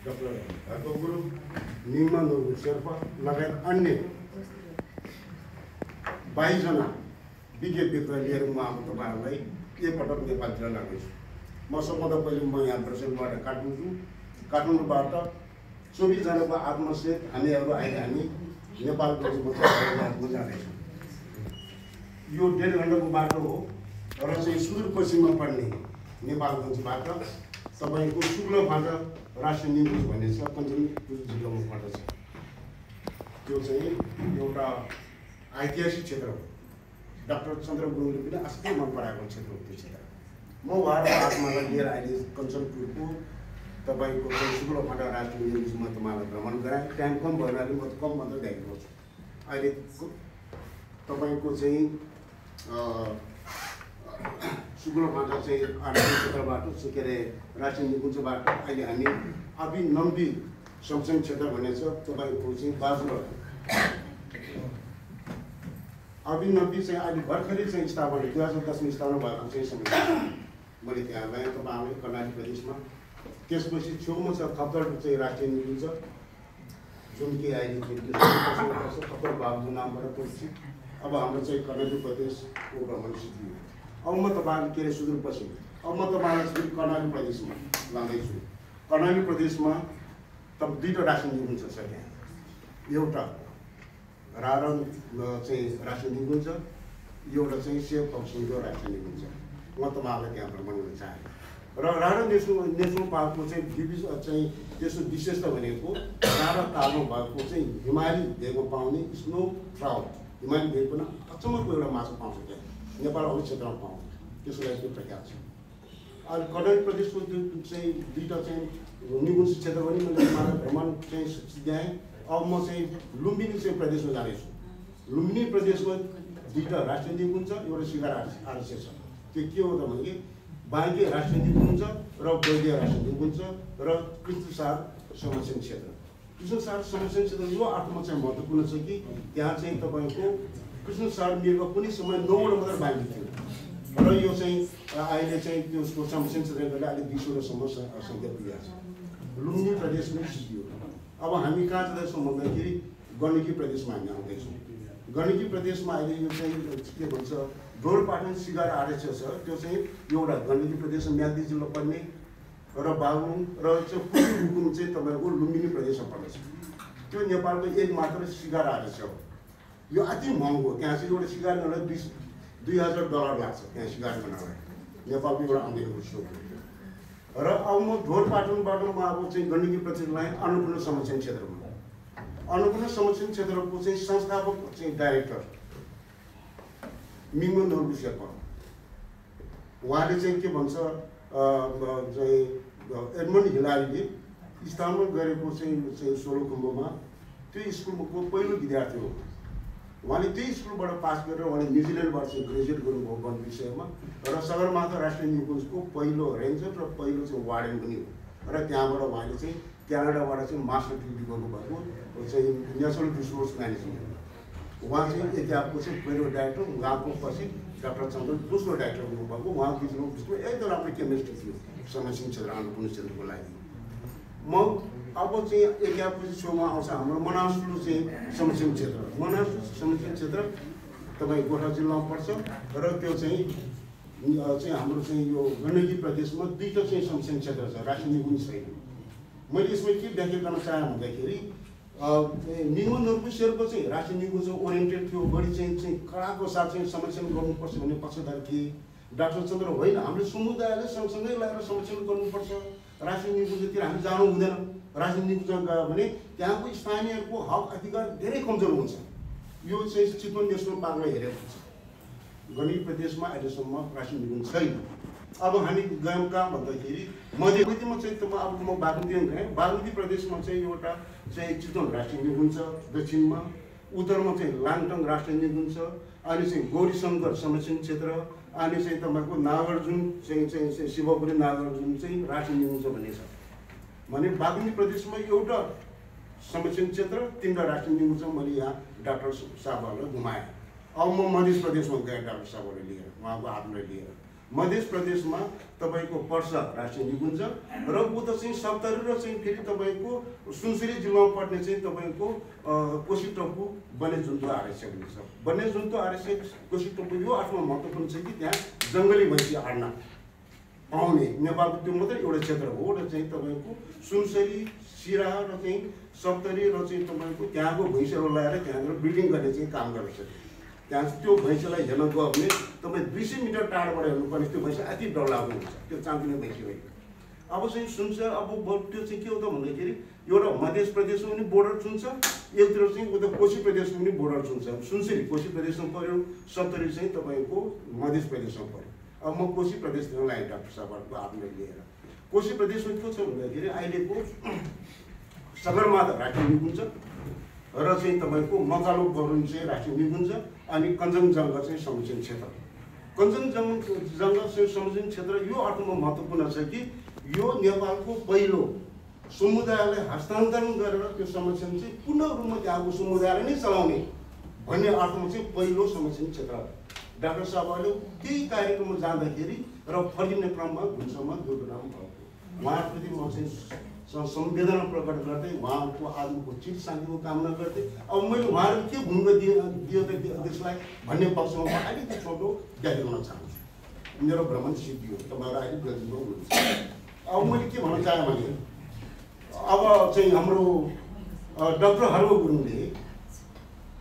Doctor Harka Gurung, Nima Norbu Sherpa लगायत अन्य 22 जना विज्ञ व्यक्तिलाई लिएर म अब तपाईँहरूलाई एकपटक नेपालतिर लाग्दैछु। म सबभन्दा पहिले म यहाँ ब्रसेलबाट काठमाडौँबाट 24 जनाको आत्मसहित हामीहरू अहिले हामी नेपालको जाँदैछौँ। यो 1.5 घण्टाको बाटो हो र चाहिँ सुदूरपश्चिममा पर्ने नेपालगञ्जबाट तपाईँको शुक्लफाटा राष्ट्रिय निकुञ्ज भन्ने छ, कञ्चनपुर जिल्लामा पर्दछ। त्यो चाहिँ एउटा ऐतिहासिक क्षेत्र हो। डाक्टर चन्द्र गुरुङले पनि असाध्यै मन पराएको क्षेत्र हो त्यो क्षेत्र। म उहाँहरूको आत्मालाई लिएर अहिले कञ्चनपुरको तपाईँको चाहिँ शुक्लफाटा राष्ट्रिय निकुञ्जमा तपाईँलाई भ्रमण गराएँ। टाइम कम भएनाले म त कम मात्रै ल्याइदिएको छु। अहिले तपाईँको चाहिँ शुक्लफाटा चाहिँ आर्थिक क्षेत्रबाट के अरे राष्ट्रिय निकुञ्जबाट अहिले हामी अभिनम्बी संरक्षण क्षेत्र भन्ने छ तपाईँको चाहिँ बाजुरा अभिनम्बी चाहिँ अहिले भर्खरै चाहिँ स्थापना 2010 मा स्थापना भएको चाहिँ समय मैले त्यहाँ गएँ तपाईँहरूले कर्णाली प्रदेशमा। त्यसपछि छेउमा छ खप्तर चाहिँ राष्ट्रिय निकुञ्ज जुन कि अहिले खप्तर बाबु नामबाट पर्छ। अब हाम्रो चाहिँ कर्णाली प्रदेशको भ्रमण सिद्धि हो। अब म तपाईँहरूले के अरे सुदूरपश्चिम अब म तपाईँलाई फेरि कर्णाली प्रदेशमा लाँदैछु। कर्णाली प्रदेशमा तब 2टा राष्ट्रिय निकुञ्ज छ त्यहाँ। एउटा रारण चाहिँ राष्ट्रिय निकुञ्ज, एउटा चाहिँ सेभ फक्सिङको राष्ट्रिय निकुञ्ज। म तपाईँहरूलाई त्यहाँ भ्रमण गर्न चाहेँ। र राणा नेसनल पार्कको चाहिँ चाहिँ त्यसको विशेषता भनेको राणा तालमा भएको चाहिँ हिमाली भेगमा पाउने स्नो ट्राउट, हिमाली भेग पनि अचम्मको एउटा माछा पाउँछ त्यहाँ। नेपाल अरू क्षेत्रमा पाउँछ, त्यसको लागि त्यो प्रख्यात छ। अहिले कर्णाली प्रदेशको त्यो चाहिँ 2टा चाहिँ निकुञ्ज क्षेत्र पनि मैले उहाँलाई भ्रमण चाहिँ सिद्ध्याएँ। अब म चाहिँ लुम्बिनी चाहिँ प्रदेशमा जाँदैछु। लुम्बिनी प्रदेशमा 2टा राष्ट्रिय निकुञ्ज, एउटा शिकार आरस्य छ। त्यो के हो त भने बाँके राष्ट्रिय निकुञ्ज र वैद्य राष्ट्रिय निकुञ्ज र कृष्णसार संरक्षण क्षेत्र। कृष्णसार संरक्षण क्षेत्र यो अर्थमा चाहिँ महत्त्वपूर्ण छ कि त्यहाँ चाहिँ तपाईँको कृष्णसार मृग कुनै समय 9वटा मात्र बाँकी थियो र यो चाहिँ अहिले चाहिँ त्यसको संरक्षण क्षेत्रले अहिले 20वटासम्म सङ्ख्या पुगेको छ। लुम्बिनी प्रदेशमै सिद्धियो। अब हामी कहाँ जाँदैछौँ भन्दाखेरि गण्डकी प्रदेशमा हामी आउँदैछौँ। गण्डकी प्रदेशमा अहिले यो चाहिँ के भन्छ ढोरपाटन शिकार आरक्ष छ। त्यो चाहिँ एउटा गण्डकी प्रदेशमा म्याग्दी जिल्ला पर्ने र बागलुङ र चाहिँ पूर्वी रुकुम चाहिँ तपाईँको लुम्बिनी प्रदेशमा पर्दछ। त्यो नेपालको एक मात्र शिकार आरक्ष हो। यो अति महँगो, त्यहाँ चाहिँ एउटा शिकार गर्नलाई $2000 लाग्छ त्यहाँ शिकार गर्नलाई, नेपालको एउटा आम्दानीको स्रोत हो। र अब म ढोरपाटनबाट म अब चाहिँ गण्डकी प्रदेशलाई अन्नपूर्ण संरक्षण क्षेत्रमा, अन्नपूर्ण संरक्षण क्षेत्रको चाहिँ संस्थापक चाहिँ डाइरेक्टर मिङ्गो नोर्बु शेर्पा, उहाँले चाहिँ के भन्छ चाहिँ एडमन्ड हिलारीले स्थापना गरेको चाहिँ सोलुखुम्बुमा त्यो स्कुलको पहिलो विद्यार्थी हो। उहाँले त्यही स्कुलबाट पास गरेर उहाँले न्युजिल्यान्डबाट चाहिँ ग्रेजुएट गर्नुभयो वन विषयमा र सगरमाथा राष्ट्रिय निकुञ्जको पहिलो रेन्जर र पहिलो चाहिँ वार्डन पनि हो। र त्यहाँबाट उहाँले चाहिँ क्यानाडाबाट चाहिँ मास्टर डिग्री गर्नुभएको चाहिँ नेचरल रिसोर्स म्यानेजमेन्ट। उहाँ चाहिँ एटिआपको चाहिँ पहिलो डाइरेक्टर, उहाँको पछि डाक्टर चन्द्र दोस्रो डाइरेक्टर हुनुभएको। उहाँको बिचमा एकदम राम्रो केमिस्ट्री थियो संरक्षण क्षेत्र अन्नपूर्ण क्षेत्रको लागि। म अब चाहिँ एटिआपको छेउमा आउँछ हाम्रो मनास ठुलो चाहिँ संरक्षण क्षेत्र। मनास संरक्षण क्षेत्र तपाईँ गोर्खा जिल्लामा पर्छ र त्यो चाहिँ हाम्रो चाहिँ यो गण्डकी प्रदेशमा 2टा चाहिँ संरक्षण क्षेत्र छ, राष्ट्रिय निकुञ्ज छैन। मैले यसमा के व्याख्या गर्न चाहेँ भन्दाखेरि मिङ्गो नोर्बु शेर्पा चाहिँ राष्ट्रिय निकुञ्ज ओरिएन्टेड थियो, बढी चाहिँ कडाको साथ चाहिँ संरक्षण गर्नुपर्छ भन्ने पक्षधर थिए। डाक्टर चन्द्र होइन, हामीले समुदायले सँगसँगै लगाएर संरक्षण गर्नुपर्छ, राष्ट्रिय निकुञ्जतिर हामी जानु हुँदैन। राष्ट्रिय निकुञ्ज गयो भने त्यहाँको स्थानीयहरूको हक अधिकार धेरै कमजोर हुन्छ। यो चाहिँ चितवन नेसनल पार्कलाई हेरेको छ। गण्डकी प्रदेशमा अहिलेसम्म राष्ट्रिय निकुञ्ज छैन। अब हामी गयौँ कहाँ भन्दाखेरि मध्यमा चाहिँ अब म बागमतीमा गएँ। बागमती प्रदेशमा चाहिँ एउटा चाहिँ चितवन राष्ट्रिय निकुञ्ज, दक्षिणमा उत्तरमा चाहिँ लाङटाङ राष्ट्रिय निकुञ्ज, अनि चाहिँ गौरीशङ्कर संरक्षण क्षेत्र, अनि चाहिँ तपाईँको नागार्जुन चाहिँ शिवपुरी नागार्जुन चाहिँ राष्ट्रिय निकुञ्ज भन्ने छ। भने बागमती प्रदेशमा एउटा संरक्षण क्षेत्र, 3वटा राष्ट्रिय निकुञ्ज मैले यहाँ डाक्टर साहबहरूलाई घुमाएँ। अब म मध्य प्रदेशमा गएँ डाक्टर साहबहरूलाई लिएर, उहाँको आत्मालाई लिएर। मध्य प्रदेशमा तपाईको पर्सा राष्ट्रिय निकुञ्ज र उता चाहिँ सप्तरी र चाहिँ फेरि तपाईको सुनसरी जिल्लामा पर्ने चाहिँ तपाईको कोसीटोपु वन्यजन्तु आरक्ष भनिन्छ। वन्यजन्तु आरक्ष कोसीटोपु यो आफ्नो महत्त्वपूर्ण छ कि त्यहाँ जङ्गली भैँसी आड्न पाउने नेपालको त्यो मात्रै एउटा क्षेत्र हो र चाहिँ तपाईको सुनसरी सिरा र चाहिँ सप्तरी र चाहिँ तपाईको त्यहाँको भैँसीहरू ल्याएर त्यहाँबाट ब्रिडिङ गर्ने चाहिँ काम गर्छ। त्यहाँ त्यो भैँसीलाई हेर्न गयो भने तपाईँ 200 मिटर टाढोबाट हेर्नुपर्ने त्यो भैँसी अति डरलाग्दो हुन्छ। त्यो चाम्पिने भैँसी होइन। अब चाहिँ सुन्छ अब त्यो चाहिँ के हो त भन्दाखेरि एउटा मध्य प्रदेशमा पनि बोर्डर छुन्छ, एकतिर चाहिँ उता कोशी प्रदेशमा पनि बोर्डर छुन्छ। सुनसरी कोशी प्रदेशमा पर्यो, सप्तरी चाहिँ तपाईँको मध्य प्रदेशमा पर्यो। अब म कोशी प्रदेशतिर लागेँ डाक्टर साहबहरूको आफूलाई लिएर। कोशी प्रदेशमा के छ भन्दाखेरि अहिलेको सगरमाथा राष्ट्रिय निकुञ्ज र चाहिँ तपाईँको मकालो बरुण चाहिँ राष्ट्रिय निकुञ्ज अनि कञ्चनजङ्घा चाहिँ संरक्षण क्षेत्र। कञ्चनजङ्घा संरक्षण क्षेत्र यो अर्थमा महत्त्वपूर्ण छ कि यो नेपालको पहिलो समुदायलाई हस्तान्तरण गरेर त्यो संरक्षण चाहिँ पूर्ण रूपमा त्यहाँको समुदायलाई नै चलाउने भन्ने अर्थमा चाहिँ पहिलो संरक्षण क्षेत्र। डाक्टर साहबहरूले केही कार्यक्रममा जाँदाखेरि र फर्किने क्रममा भुइँसम्म दुर्घटना भएको उहाँप्रति म चाहिँ संवेदना प्रकट गर्दै उहाँको आत्माको चिर शान्तिको कामना गर्दै अब मैले उहाँहरू के भूमिका दियो त देशलाई भन्ने पक्षमा म अलिकति छोटो व्याख्या गर्न चाहन्छु। मेरो भ्रमण सिद्धियो तपाईँहरू अहिले बुझ्नु हुनुहुन्छ। अब मैले के भन्न चाहेँ भने अब चाहिँ हाम्रो डाक्टर हर्ब गुरुङले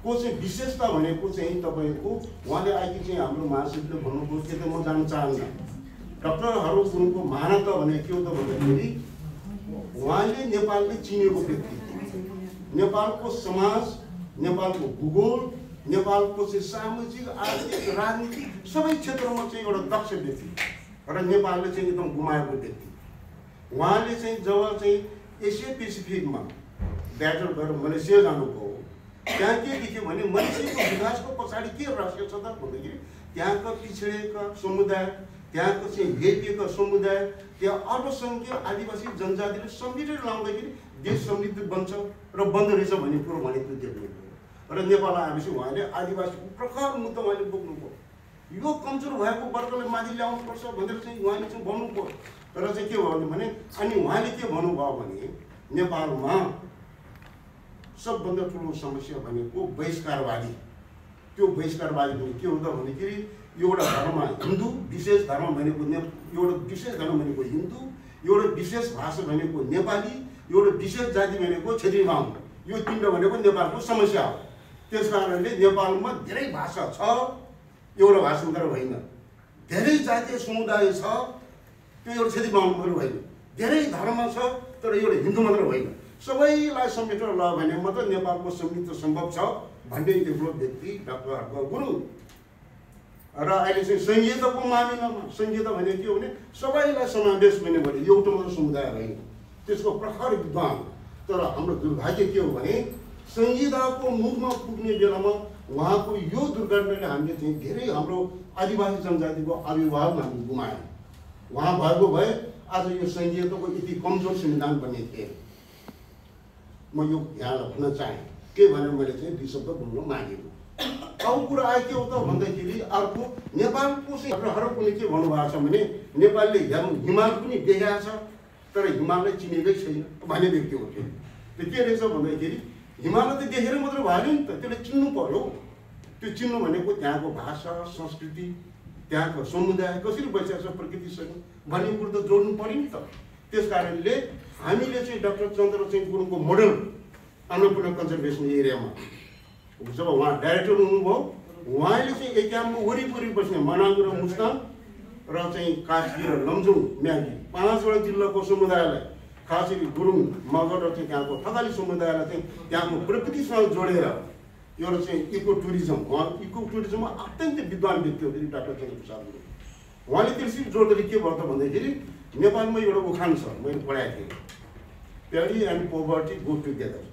को चाहिँ विशेषता भनेको चाहिँ तपाईँको उहाँले अहिले चाहिँ हाम्रो महासचिवले भन्नुभयो त्यो त म जान्न चाहन्न। डाक्टर हर्ब गुरुङको महानता भनेको के हो त भन्दाखेरि उहाँले नेपालले चिनेको व्यक्ति, नेपालको समाज, नेपालको भूगोल, नेपालको चाहिँ सामाजिक आर्थिक राजनीतिक सबै क्षेत्रमा चाहिँ एउटा दक्ष व्यक्ति र नेपालले चाहिँ एकदम गुमाएको व्यक्ति। उहाँले चाहिँ जब चाहिँ एसिया पेसिफिकमा ब्याटल गरेर मलेसिया जानुभयो त्यहाँ के देख्यो भने मलेसियाको विकासको पछाडि के रहस्य छ त भन्दाखेरि त्यहाँका पिछडिएका समुदाय, त्यहाँको चाहिँ हेपिएका समुदाय, त्यहाँ अल्पसङ्ख्यक आदिवासी जनजातिले समेटेर लाउँदाखेरि देश समृद्ध बन्छ र बन्द रहेछ भन्ने कुरो भनेको देख्नुभयो। र नेपाल आएपछि उहाँले आदिवासीको प्रखर मुद्दा उहाँले बोक्नुभयो। यो कमजोर भएको वर्गलाई माथि ल्याउनुपर्छ भनेर चाहिँ उहाँले चाहिँ भन्नुभयो। तर चाहिँ के भयो भने अनि उहाँले के भन्नुभयो भने नेपालमा सबभन्दा ठुलो समस्या भनेको बहिष्कारवादी। त्यो बहिष्कारवादी पनि के हो त भन्दाखेरि एउटा धर्म हिन्दू, विशेष धर्म भनेको एउटा विशेष धर्म भनेको हिन्दू, एउटा विशेष भाषा भनेको नेपाली, एउटा विशेष जाति भनेको क्षेत्री बाहुन। यो तीनवटा भनेको नेपालको समस्या हो। त्यस कारणले नेपालमा धेरै भाषा छ, एउटा भाषा मात्र होइन। धेरै जातीय समुदाय छ, त्यो एउटा क्षेत्री बाहुन मात्र होइन। धेरै धर्म छ, तर एउटा हिन्दू मात्र होइन। सबैलाई समेटेर ल भने मात्र नेपालको समृद्ध सम्भव छ भन्ने एक्लो व्यक्ति डाक्टर हर्ब गुरुङ। र अहिले चाहिँ संहिताको मामिलामा संहिता भनेको के हो भने सबैलाई समावेश गर्ने भने एउटा मात्र समुदाय होइन, त्यसको प्रखर विद्वान। तर हाम्रो दुर्भाग्य के हो भने संहिताको मुखमा पुग्ने बेलामा उहाँको यो दुर्घटनाले हामीले चाहिँ धेरै हाम्रो आदिवासी जनजातिको अभिभावक हामीले गुमायौँ। उहाँ भएको भए आज यो संहिताको यति कमजोर संविधान बन्ने थिए। म यो यहाँलाई भन्न चाहेँ के भनेर मैले चाहिँ 2 शब्द बोल्न मागेको। अब कुरा आयो के हो त भन्दाखेरि अर्को नेपालको चाहिँ हरकुले के भन्नुभएको छ भने नेपालले हिमाल पनि देखाएको छ तर हिमाललाई चिनेकै छैन भन्ने व्यक्ति हो। त्यो के रहेछ भन्दाखेरि हिमालय त देखेर मात्र भएन नि त, त्यसले चिन्नु पर्यो। त्यो चिन्नु भनेको त्यहाँको भाषा, संस्कृति, त्यहाँको समुदाय कसरी बसिरहेको छ प्रकृतिसँग भन्ने कुरो त जोड्नु पर्यो नि त। त्यस कारणले हामीले चाहिँ डाक्टर चन्द्र चाहिँ गुरुङको मोडल अन्नपूर्ण कन्जर्भेसन एरियामा जब उहाँ डाइरेक्टर हुनुभयो, उहाँले चाहिँ एकामको वरिपरि बस्ने मनाङ र मुस्ताङ र चाहिँ कास्की र लमजुङ म्यागी 5वटा जिल्लाको समुदायलाई, खास गरी गुरुङ, मगर र चाहिँ त्यहाँको थकाली समुदायलाई चाहिँ त्यहाँको प्रकृतिसँग जोडेर एउटा चाहिँ इको टुरिज्म, उहाँ इको टुरिज्ममा अत्यन्त विद्वान व्यक्ति हो डाक्टर चन्द्र प्रसाद गुरुङ। उहाँले त्यसरी जोड्दाखेरि के भयो त भन्दाखेरि नेपालमा एउटा उखान छ, मैले पढाएको थिएँ, प्याडी एन्ड पोभर्टी गो टुगेदर।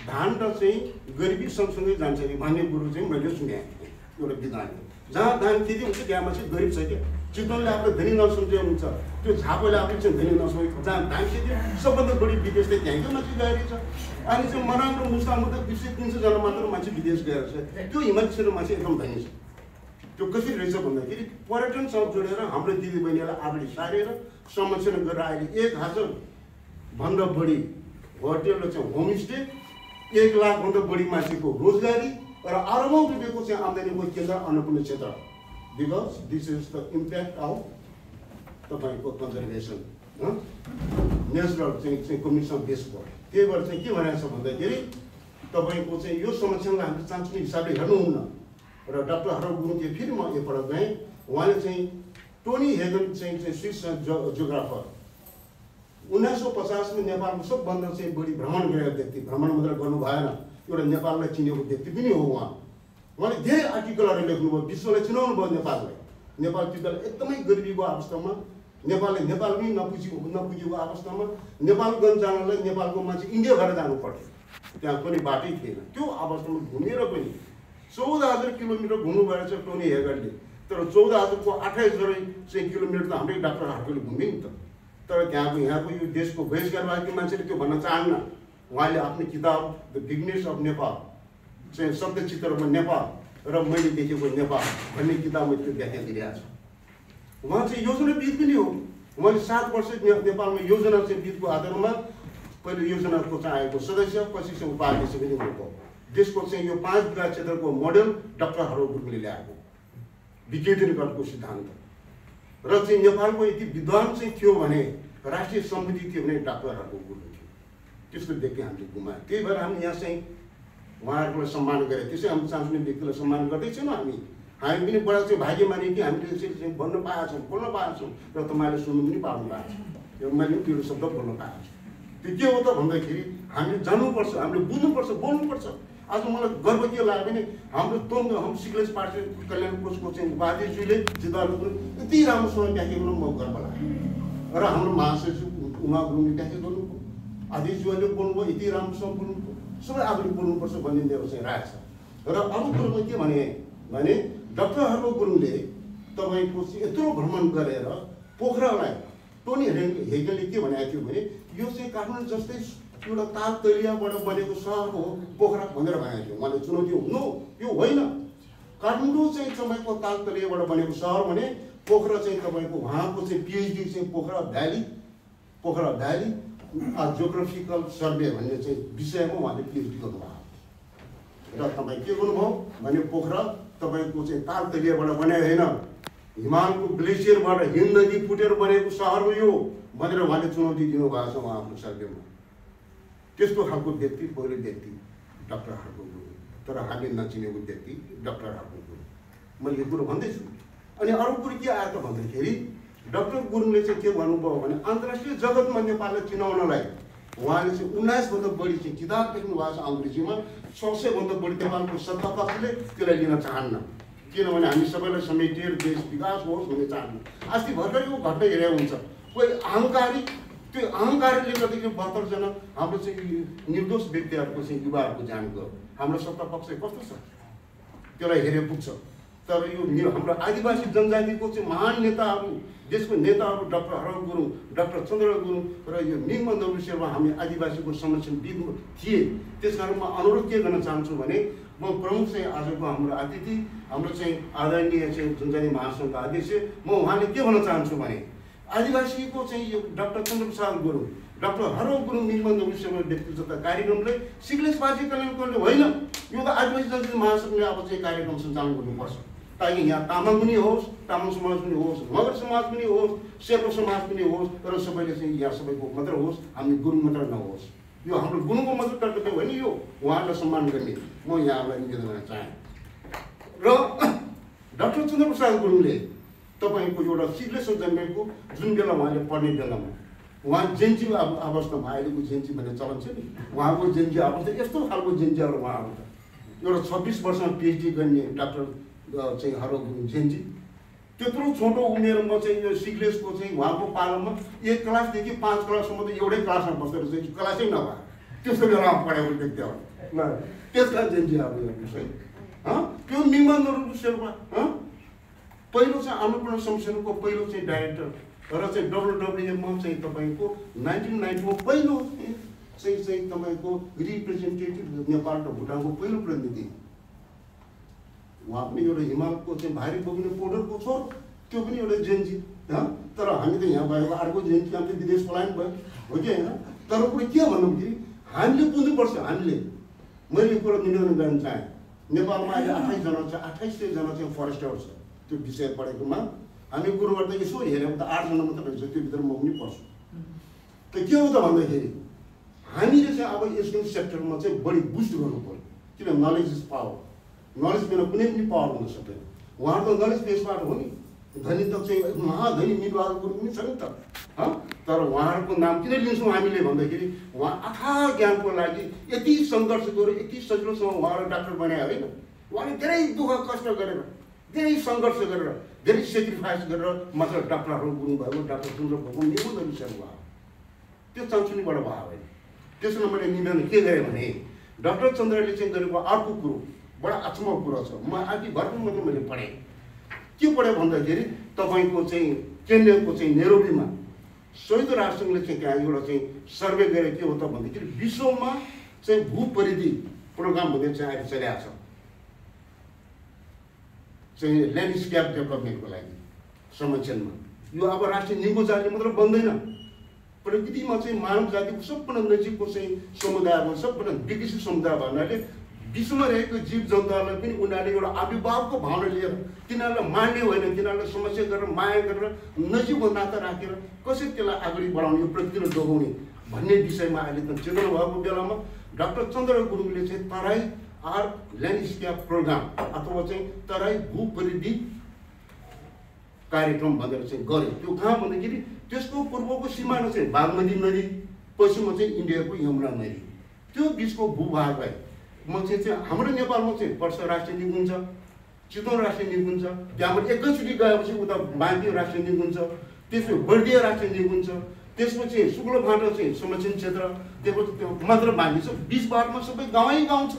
धान र चाहिँ गरिबी सँगसँगै जान्छ कि भन्ने कुरो चाहिँ मैले सुनेको थिएँ एउटा विद्वानले। जहाँ धान खेती हुन्छ त्यहाँ मान्छे गरिब छ क्या। चितवनले आफूले धनी नसोचे हुन्छ, त्यो झापाले आफूले चाहिँ धनी नसोचे। जहाँ धान खेती सबभन्दा बढी विदेश चाहिँ त्यहीँको मान्छे गएको छ। अनि चाहिँ मनाङ र मुस्ताङमा त 200-300 जना मात्र मान्छे विदेश गएको छ। त्यो हिमाली क्षेत्रमा मान्छे एकदम धनी छ। त्यो कसरी रहेछ भन्दाखेरि पर्यटनसँग जोडेर हाम्रो दिदीबहिनीलाई आफूले सारेर संरक्षण गरेर अहिले 1000 भन्दा बढी होटल र चाहिँ होमस्टे 1 लाखभन्दा बढी मान्छेको रोजगारी र अरबौं रुपियाँको चाहिँ आम्दानीको केन्द्र अन्नपूर्ण क्षेत्र because this is the impact of तपाईँको कन्जर्भेसन नेचरल चाहिँ कम्युनिटीसँग बेस भयो। त्यही भएर चाहिँ के भनेको छ भन्दाखेरि तपाईँको चाहिँ यो संरक्षणलाई हामीले चान्सुने हिसाबले हेर्नुहुन्न र डाक्टर हरव गुरुङले फेरि म एकपल्ट गएँ। उहाँले चाहिँ टोनी हेगन चाहिँ स्विस जियोग्राफर 1950 में नेपालको सबभन्दा चाहिँ बढी भ्रमण गरेको व्यक्ति, भ्रमण मात्र गर्नु भएन, एउटा नेपाललाई चिनेको व्यक्ति पनि हो उहाँले धेरै आर्टिकलहरू लेख्नुभयो, विश्वलाई चिनाउनु भयो नेपाललाई। नेपाल त्यतिबेला एकदमै गरिबीको अवस्थामा, नेपालले नेपाल पनि नपुगेको अवस्थामा, नेपाल गर्न जानलाई नेपालको मान्छे इन्डिया भएर जानु पर्थ्यो, त्यहाँ कुनै बाटै थिएन। त्यो अवस्थामा घुमेर पनि 14,000 किलोमिटर घुम्नुभएको छ टोनी हेगनले। तर 14,000 को 28,000 चाहिँ किलोमिटर त हाम्रै डाक्टर हार्टले घुम्यो नि त। तर त्यहाँको यहाँको यो देशको बहिष्कारवादी मान्छेले त्यो भन्न चाहन्न। उहाँले आफ्नो किताब द बिगनेस अफ नेपाल चाहिँ शब्दचित्रमा नेपाल र मैले देखेको नेपाल भन्ने किताबमा त्यो व्याख्या दिइरहेको छ। उहाँ चाहिँ योजनाविद पनि हो। उहाँले 7 वर्ष नेपालमा योजना चाहिँ विदको आधारमा पहिले योजनाको चाहिँ आएको सदस्य, पछि चाहिँ उपाध्यक्ष पनि हुनुभयो। देशको चाहिँ यो 5 विकास क्षेत्रको मोडेल डाक्टर हरव गुरुङले ल्याएको विकेन्द्रीकरणको सिद्धान्त र चाहिँ नेपालको यति विद्वान चाहिँ थियो भने, राष्ट्रिय सम्पत्ति थियो भने डाक्टर हरव गुरुङ थियो। त्यस्तो व्यक्ति हामीले गुमायौँ। त्यही भएर हामी यहाँ चाहिँ उहाँहरूलाई सम्मान गरे। त्यसै हामी चान्सुने व्यक्तिलाई सम्मान गर्दैछौँ। हामी पनि बडा चाहिँ भाग्य माने कि हामीले यसरी चाहिँ भन्न पाएका छौँ, बोल्न पाएका छौँ र तपाईँले सुन्नु पनि पाउनु भएको छ। यो मैले पनि त्यो शब्द बोल्न पाएको छु। त्यो के हो त भन्दाखेरि हामीले जान्नुपर्छ, हामीले बुझ्नुपर्छ, बोल्नुपर्छ। आज मलाई गर्व के लाग्यो भने हाम्रो हम सिक्लेस पार्टी कल्याण कोषको चाहिँ उपाध्यक्षले जिताउनु यति राम्रोसँग व्याख्या गर्नु म गर्व लाग्यो। र हाम्रो महासचिव उमा गुरुङले व्याख्या गर्नुभयो, अध्यक्षज्यूले बोल्नुभयो, यति राम्रोसँग बोल्नुभयो। सबै आफूले बोल्नुपर्छ भन्ने मेरो चाहिँ राय छ। र अरू कुरोमा के भने डाक्टर हरव गुरुङले तपाईँको यत्रो भ्रमण गरेर पोखरालाई टोनी हेगनले के भनेको थियो भने यो चाहिँ काठमाडौँ जस्तै एउटा ताल तैलियाबाट बनेको सहर हो पोखरा भनेर भनेको थियो। उहाँले चुनौती नो, यो होइन। काठमाडौँ चाहिँ तपाईँको ताल तैलियाबाट बनेको सहर भने पोखरा चाहिँ तपाईँको उहाँको चाहिँ पिएचडी चाहिँ पोखरा भ्याली जियोग्राफिकल सर्वे भन्ने चाहिँ विषयमा उहाँले पिएचडी गर्नुभयो। र तपाईँ के गर्नुभयो भने पोखरा तपाईँको चाहिँ ताल तैलियाबाट बनाएको होइन, हिमालको ग्लेसियरबाट हिम नदी फुटेर बनेको सहर हो यो भनेर उहाँले चुनौती दिनुभएको छ उहाँ आफ्नो सर्वेमा। त्यस्तो खालको व्यक्ति पहिलो व्यक्ति डाक्टर हरव गुरुङ, तर हामीले नचिनेको व्यक्ति डाक्टर हरव गुरुङ। मैले यो कुरो भन्दैछु। अनि अरू कुरो के आयो त भन्दाखेरि डाक्टर गुरुङले चाहिँ के भन्नुभयो भने अन्तर्राष्ट्रिय जगतमा नेपाललाई चिनाउनलाई उहाँले चाहिँ 19 भन्दा बढी चाहिँ किताब लेख्नु भएको छ अङ्ग्रेजीमा। 600 भन्दा बढी नेपालको सत्तापक्षले त्यसलाई लिन चाहन्न, किनभने हामी सबैलाई समेटेर देश विकास होस् भन्ने चाहन्न। अस्ति भर्खरको घटना हेरेको हुन्छ, कोही अहङ्कारी, त्यो अहङ्कारीले गर्दाखेरि 72 जना हाम्रो चाहिँ निर्दोष व्यक्तिहरूको चाहिँ युवाहरूको जान गयो। हाम्रो सत्तापक्ष कस्तो छ त्यसलाई हेरे पुग्छ। तर यो हाम्रो आदिवासी जनजातिको चाहिँ महान नेताहरू, देशको नेताहरू डाक्टर हरव गुरुङ, डाक्टर चन्द्र गुरुङ र यो निगमबन्धु विषयमा हामी आदिवासीको संरक्षणविद थिए। त्यसकारण म अनुरोध के गर्न चाहन्छु भने म प्रमुख चाहिँ आजको हाम्रो अतिथि, हाम्रो चाहिँ आदरणीय चाहिँ जनजाति महासङ्घका अध्यक्ष, म उहाँले के भन्न चाहन्छु भने आदिवासीको चाहिँ यो डाक्टर चन्द्रप्रसाद गुरुङ, डाक्टर हरव गुरुङ निबन्ध विषयमा व्यक्तिगत कार्यक्रमले सिक्लेस पार्टी कल्याण गर्ने होइन, यो त आदिवासी जनजाति महासङ्घले अब चाहिँ कार्यक्रम सञ्चालन गर्नुपर्छ ताकि यहाँ तामाङ पनि होस्, तामाङ समाज पनि होस्, मगर समाज पनि होस्, शेर्पा समाज पनि होस्, तर सबैले चाहिँ यहाँ सबैको मात्र होस्, हामी गुरुङ मात्र नहोस्। यो हाम्रो गुरुङको मात्र कर्तव्य होइन, यो उहाँहरूलाई सम्मान गर्ने म यहाँलाई निवेदन गर्न चाहे। र डाक्टर चन्द्रप्रसाद गुरुङले तपाईँको एउटा सिक्लेसमा जन्मेको जुन बेला उहाँले पढ्ने बेलामा उहाँ जेन्जी अवस्थामा, अहिलेको जेन्जी भन्ने चलन छ नि, उहाँको जेन्जी अवस्था यस्तो खालको जेन्जीहरू उहाँहरू त एउटा 26 वर्षमा पिएचडी गर्ने डाक्टर चाहिँ हरव गुरुङ जेन्जी, त्यत्रो छोटो उमेरमा चाहिँ यो सिक्लेसको चाहिँ उहाँको पालोमा 1 क्लासदेखि 5 क्लाससम्म त एउटै क्लासमा बसेर चाहिँ क्लासै नभए त्यस्तो बेलामा पढेको व्यक्तिहरू ल त्यसका जेन्जी अब त्यो निबन्धहरू शेर्पा पहिलो चाहिँ अन्नपूर्ण संस्थानको पहिलो चाहिँ डाइरेक्टर र चाहिँ WWFमा चाहिँ तपाईँको 1990 पहिलो चाहिँ तपाईँको रिप्रेजेन्टेटिभ नेपाल र भुटानको पहिलो प्रतिनिधि उहाँ पनि एउटा हिमालको चाहिँ भारी बोक्ने पोडरको छोर, त्यो पनि एउटा जेन्जी। तर हामी त यहाँ भएको अर्को जेन्जी हामीले विदेश पलायन भयो हो कि होइन। तर कुरो के भन्दाखेरि हामीले बुझ्नुपर्छ। हामीले मैले यो कुरो निवेदन गर्न चाहेँ, नेपालमा अहिले 2800 जना चाहिँ फरेस्टर छ। त्यो विषय पढेकोमा हामी कुरो गर्दा यसो हेऱ्यौँ त 8 जना मात्रै रहेछ, त्यो भित्र म पनि पर्छु। त के हो त भन्दाखेरि हामीले चाहिँ अब यसको सेक्टरमा चाहिँ बढी बुस्ट गर्नु पर्यो। किन नलेज इज पावर, नलेज बिना कुनै पनि पावर हुन सक्दैन। उहाँको नलेज बेसबाट हो नि। धनी त चाहिँ महाधनी मीरबहादुर गुरुङ पनि छ नि त। तर उहाँहरूको नाम किन लिन्छौँ हामीले भन्दाखेरि उहाँ अथाह ज्ञानको लागि यति सङ्घर्ष गर्यो, यति सजिलोसँग उहाँहरू डाक्टर बनाए होइन। उहाँले धेरै दुःख कष्ट गरेर, धेरै सङ्घर्ष गरेर, धेरै सेक्रिफाइस गरेर मात्र डाक्टरहरू गुरुङ भएको, डाक्टर चन्द्र भएको निबन्ध विषय भयो। त्यो चन्चुनीबाट भयो होइन। त्यसमा मैले निवेदन के गरेँ भने डाक्टर चन्द्रले चाहिँ गरेको अर्को कुरो बडा अचम्मको कुरो छ। म अघि भर्खर मात्रै मैले पढेँ। के पढ्यो भन्दाखेरि तपाईँको चाहिँ केन्याको चाहिँ नेरोबीमा संयुक्त राष्ट्रसङ्घले चाहिँ त्यहाँ एउटा चाहिँ सर्वे गरेर के हो त भन्दाखेरि विश्वमा चाहिँ भूपरिधि प्रोग्राम भन्ने चाहिँ अहिले चलिरहेको छ, चाहिँ ल्यान्डस्केप डेभलपमेन्टको लागि संरक्षणमा। यो अब राष्ट्रिय निगमको जातिले मात्र बन्दैन, प्रकृतिमा चाहिँ मानव जातिको सबभन्दा नजिकको चाहिँ समुदाय हो, सबभन्दा विकसित समुदाय भन्नाले विश्वमा रहेको जीव जन्तुहरूलाई पनि उनीहरूले एउटा आविर्भावको भावना लिएर तिनीहरूलाई मान्ने होइन, तिनीहरूलाई समस्या गरेर माया गरेर नजिकको नाता राखेर कसरी त्यसलाई अगाडि बढाउने, यो प्रकृतिलाई जोगाउने भन्ने विषयमा अहिले त चेतना भएको बेलामा डाक्टर चन्द्र गुरुङले चाहिँ तराई आर्ट ल्यान्डस्केप प्रोग्राम अथवा चाहिँ तराई भूपरिधि कार्यक्रम भनेर चाहिँ गर्यो। त्यो कहाँ भन्दाखेरि त्यसको पूर्वको सिमाना चाहिँ बागमती नदी, पश्चिममा चाहिँ इन्डियाको यमुना नदी, त्यो बिचको भूभागलाई म चाहिँ हाम्रो नेपालमा चाहिँ वर्षा राष्ट्रिय निकुञ्ज छ, चितवन राष्ट्रिय निकुञ्ज छ, त्यहाँबाट एकैचोटि गएपछि उता बाँकी राष्ट्रिय निकुञ्ज छ, त्यसपछि बर्दिया राष्ट्रिय निकुञ्ज छ, त्यसपछि शुक्लफाटा चाहिँ संरक्षण क्षेत्र, त्यसपछि त्यो मात्र बाँकी छ। बिचबाटमा सबै गाउँै गाउँ छ,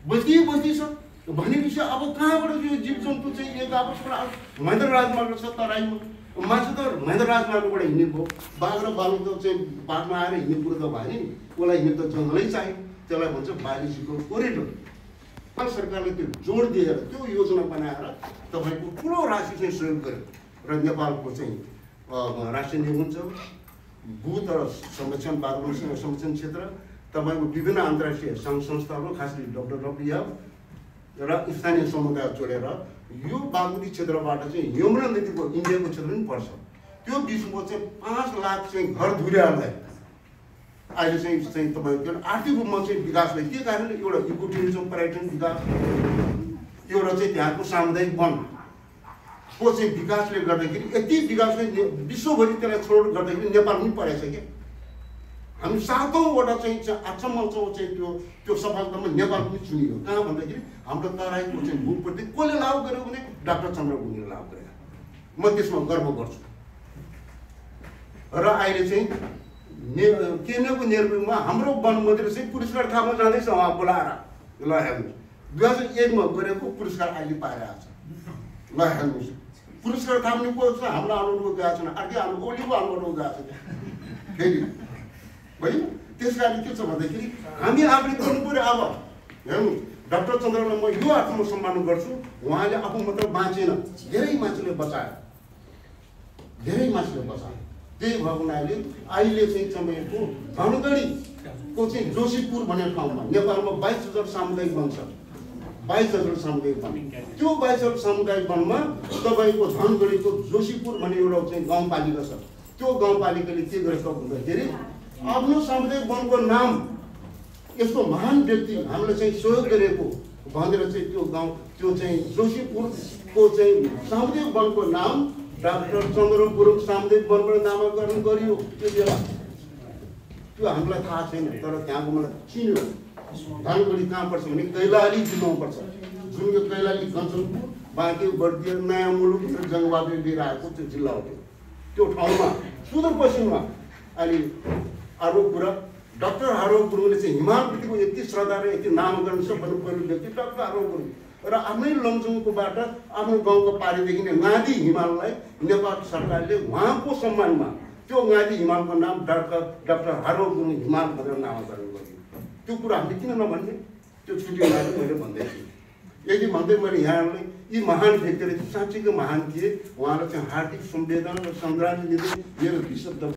बस्ती छ भनेपछि अब कहाँबाट यो जीव जन्तु चाहिँ एक आपसबाट महेन्द्र राजमार्ग छ तराईमा, मान्छे त महेन्द्र राजमार्गबाट हिँड्ने भयो, बाघ र बालु त चाहिँ बाघमा आएर हिँड्ने कुरो त भएन नि, उसलाई हिँड्ने त जङ्गलै चाहियो, त्यसलाई भन्छ बालीजीको कोरिडोर। सरकारले त्यो जोड दिएर त्यो योजना बनाएर तपाईँको ठुलो राशि चाहिँ सहयोग गर्यो र नेपालको चाहिँ राष्ट्रिय निकुञ्ज, भू तर संरक्षण बागवानी संरक्षण क्षेत्र, तपाईँको विभिन्न अन्तर्राष्ट्रिय सङ्घ संस्थाहरू खास गरी WWF र स्थानीय समुदाय जोडेर यो बागमती क्षेत्रबाट चाहिँ यमुना नदीको इन्डियाको क्षेत्र पनि पर्छ, त्यो बिचको चाहिँ 5 लाख चाहिँ घर धुरीहरूलाई अहिले चाहिँ तपाईँको आर्थिक रूपमा चाहिँ विकासले के कारणले एउटा इको टुरिज्म पर्यटन विकास, एउटा चाहिँ त्यहाँको सामुदायिक वनको चाहिँ विकासले गर्दाखेरि यति विकासले विश्वभरि त्यसलाई छोड गर्दाखेरि नेपाल पनि परेछ क्या। हामी 7औँवटा चाहिँ अचम्मको चाहिँ त्यो सफलतामा नेपाल पनि चुनियो। कहाँ भन्दाखेरि हाम्रो तराईको चाहिँ भूप्रति कसले लागु गर्यो भने डाक्टर चन्द्र गुरुङले लागु गरेर, म त्यसमा गर्व गर्छु। र अहिले चाहिँ केन्याको नेरोबीमा हाम्रो वन मन्त्री चाहिँ पुरस्कार थाप्न जाँदैछ, उहाँ बोलाएर ल हेर्नुहोस् 2001 मा गरेको पुरस्कार अहिले पाइरहेको छ। ल हेर्नुहोस् पुरस्कार थाप्ने को छ, हाम्रो अनुरोध गएको छैन, अर्कै ओलीको अनुरोध गएको छ फेरि होइन। त्यस कारण के छ भन्दाखेरि हामी आफूले गर्नु पऱ्यो। अब हेर्नु डाक्टर चन्द्रलाई म यो अर्थमा सम्मान गर्छु, उहाँले आफू मात्र बाँचेन, धेरै मान्छेले बचायो, धेरै मान्छेले बचायो। त्यही भएको हुनाले अहिले चाहिँ तपाईँको धनगढीको चाहिँ जोशीपुर भन्ने ठाउँमा नेपालमा 22,000 सामुदायिक वन छ, 22,000 सामुदायिक वन। त्यो 22,000 सामुदायिक वनमा तपाईँको धनगढीको जोशीपुर भन्ने एउटा चाहिँ गाउँपालिका छ। त्यो गाउँपालिकाले के गरेको भन्दाखेरि आफ्नो सामुदायिक वनको नाम यस्तो महान व्यक्ति हामीले चाहिँ सहयोग गरेको भनेर चाहिँ त्यो गाउँ त्यो चाहिँ जोशीपुरको चाहिँ सामुदायिक वनको नाम डाक्टर चन्द्र गुरुङ सामुदायिक वनबाट नामाकरण गरियो। त्यो बेला त्यो हामीलाई थाहा छैन, तर त्यहाँको मलाई चिन्यो। धनगढी कहाँ पर्छ भने कैलाली जिल्लामा पर्छ, जुन यो कैलाली कञ्चनपुर बाँकी बर्दिया नयाँ मुलुक जङ्गबहादुर लिएर आएको त्यो जिल्ला हो। त्यो ठाउँमा सुदूरपश्चिममा अहिले अर्को कुरा डाक्टर हारो गुरुङले चाहिँ हिमालप्रतिको यति श्रद्धा र यति नामकरण सबभन्दा पहिलो व्यक्ति डाक्टर हारो गुरुङ र आफ्नै लमजुङकोबाट आफ्नो गाउँको पारीदेखि नै गाँधी हिमाललाई नेपाल सरकारले उहाँको सम्मानमा त्यो गाँधी हिमालको नाम डाक्टर हारो गुरुङ हिमाल भनेर नामकरण गर्यो। त्यो कुरा हामीले किन नभन्ने, त्यो छुट्टी लगाएर मैले भन्दै थिएँ। यदि भन्दै मैले यहाँहरूलाई यी महान व्यक्तिले साँच्चीको महान थिए, उहाँलाई चाहिँ हार्दिक संवेदना र सङ्ग्राम दिँदै मेरो विशुद्ध